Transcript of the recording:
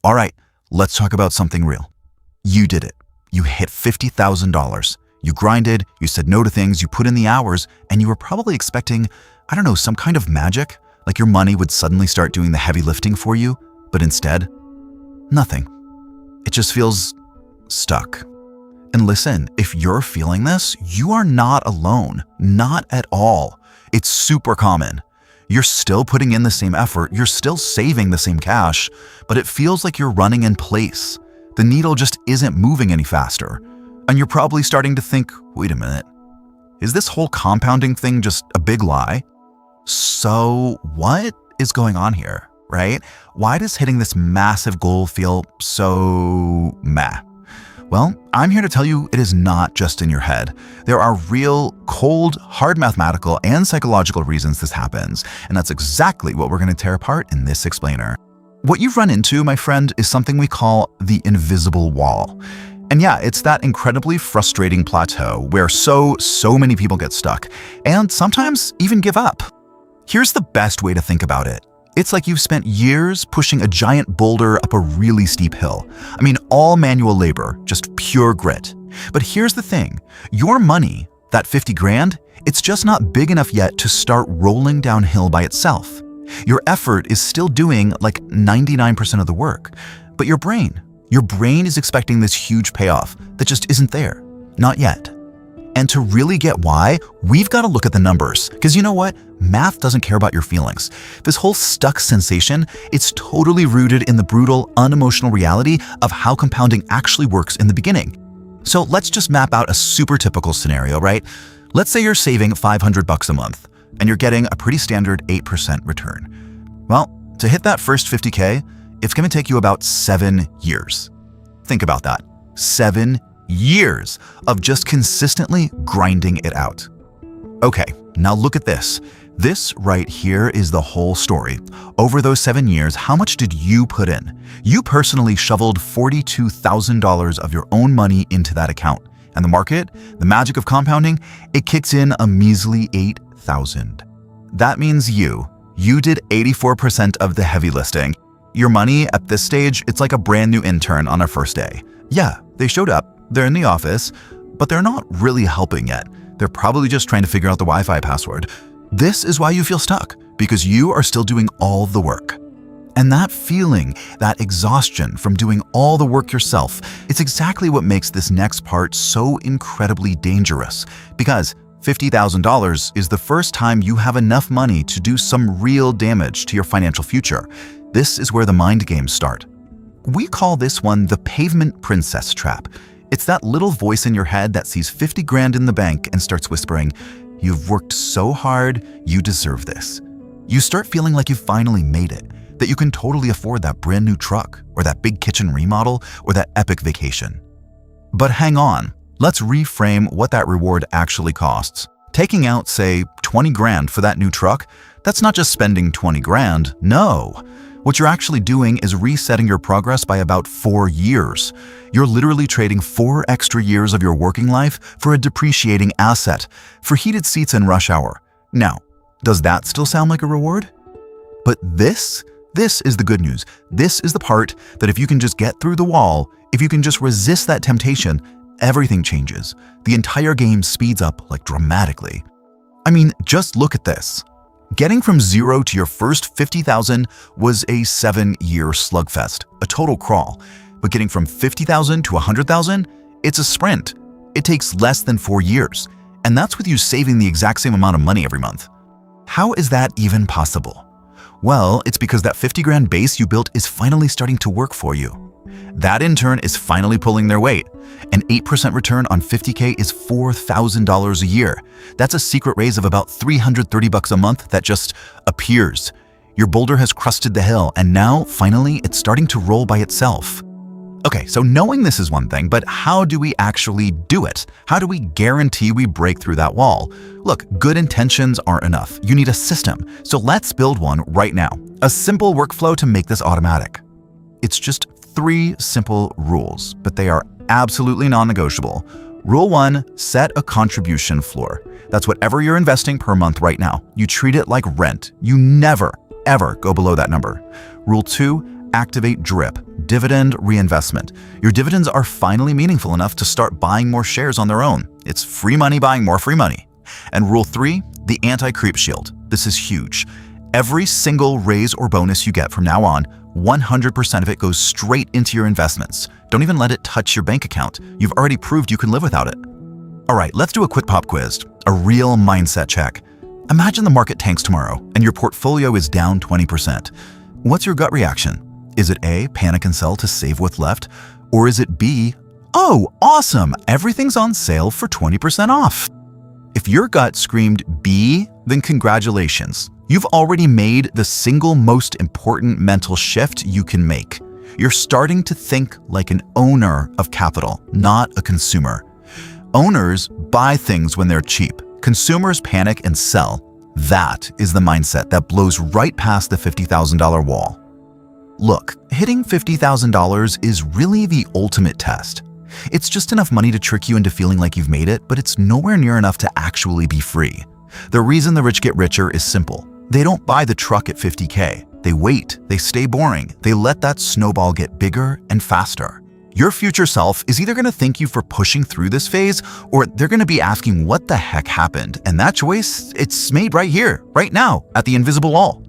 All right, let's talk about something real. You did it. You hit $50,000. You grinded, you said no to things, you put in the hours, and you were probably expecting, I don't know, some kind of magic, like your money would suddenly start doing the heavy lifting for you, but instead, nothing. It just feels stuck. And listen, if you're feeling this, you are not alone. Not at all. It's super common. You're still putting in the same effort, you're still saving the same cash, but it feels like you're running in place. The needle just isn't moving any faster. And you're probably starting to think, wait a minute, is this whole compounding thing just a big lie? So what is going on here, right? Why does hitting this massive goal feel so meh? Well, I'm here to tell you it is not just in your head. There are real, cold, hard mathematical and psychological reasons this happens, and that's exactly what we're going to tear apart in this explainer. What you've run into, my friend, is something we call the invisible wall. And yeah, it's that incredibly frustrating plateau where so many people get stuck, and sometimes even give up. Here's the best way to think about it. It's like you've spent years pushing a giant boulder up a really steep hill. I mean, all manual labor, just pure grit. But here's the thing, your money, that 50 grand, it's just not big enough yet to start rolling downhill by itself. Your effort is still doing like 99% of the work, but your brain is expecting this huge payoff that just isn't there, not yet. And to really get why, we've got to look at the numbers. Because you know what? Math doesn't care about your feelings. This whole stuck sensation, it's totally rooted in the brutal, unemotional reality of how compounding actually works in the beginning. So let's just map out a super typical scenario, right? Let's say you're saving $500 a month, and you're getting a pretty standard 8% return. Well, to hit that first 50K, it's going to take you about 7 years. Think about that. 7 years of just consistently grinding it out. Okay, now look at this. This right here is the whole story. Over those 7 years, how much did you put in? You personally shoveled $42,000 of your own money into that account. And the market, the magic of compounding, it kicks in a measly $8,000. That means you did 84% of the heavy lifting. Your money at this stage, it's like a brand new intern on our first day. Yeah, they showed up. They're in the office, but they're not really helping yet. They're probably just trying to figure out the Wi-Fi password. This is why you feel stuck, because you are still doing all the work. And that feeling, that exhaustion from doing all the work yourself, it's exactly what makes this next part so incredibly dangerous. Because $50,000 is the first time you have enough money to do some real damage to your financial future. This is where the mind games start. We call this one the pavement princess trap. It's that little voice in your head that sees 50 grand in the bank and starts whispering, "You've worked so hard, you deserve this." You start feeling like you've finally made it, that you can totally afford that brand new truck, or that big kitchen remodel, or that epic vacation. But hang on, let's reframe what that reward actually costs. Taking out, say, 20 grand for that new truck, that's not just spending 20 grand, no. What you're actually doing is resetting your progress by about 4 years. You're literally trading 4 extra years of your working life for a depreciating asset, for heated seats in rush hour. Now, does that still sound like a reward? But this is the good news. This is the part that if you can just get through the wall, if you can just resist that temptation, everything changes. The entire game speeds up like dramatically. I mean, just look at this. Getting from zero to your first 50,000 was a 7-year slugfest, a total crawl. But getting from 50,000 to 100,000, it's a sprint. It takes less than 4 years. And that's with you saving the exact same amount of money every month. How is that even possible? Well, it's because that 50 grand base you built is finally starting to work for you. That in turn is finally pulling their weight. An 8% return on 50K is $4,000 a year. That's a secret raise of about $330 a month that just appears. Your boulder has crusted the hill, and now, finally, it's starting to roll by itself. Okay, so knowing this is one thing, but how do we actually do it? How do we guarantee we break through that wall? Look, good intentions aren't enough. You need a system. So let's build one right now. A simple workflow to make this automatic. It's just 3 simple rules, but they are absolutely non-negotiable. Rule 1, set a contribution floor. That's whatever you're investing per month right now. You treat it like rent. You never, ever go below that number. Rule 2, activate drip. dividend reinvestment. Your dividends are finally meaningful enough to start buying more shares on their own. It's free money buying more free money. And rule 3, the anti-creep shield. This is huge. Every single raise or bonus you get from now on, 100% of it goes straight into your investments. Don't even let it touch your bank account. You've already proved you can live without it. All right, let's do a quick pop quiz, a real mindset check. Imagine the market tanks tomorrow and your portfolio is down 20%. What's your gut reaction? Is it A, panic and sell to save what's left? Or is it B, oh, awesome, everything's on sale for 20% off? If your gut screamed B, then congratulations. You've already made the single most important mental shift you can make. You're starting to think like an owner of capital, not a consumer. Owners buy things when they're cheap. Consumers panic and sell. That is the mindset that blows right past the $50,000 wall. Look, hitting $50,000 is really the ultimate test. It's just enough money to trick you into feeling like you've made it, but it's nowhere near enough to actually be free. The reason the rich get richer is simple. They don't buy the truck at $50K. They wait, they stay boring, they let that snowball get bigger and faster. Your future self is either going to thank you for pushing through this phase, or they're going to be asking what the heck happened, and that choice, it's made right here, right now, at the invisible wall.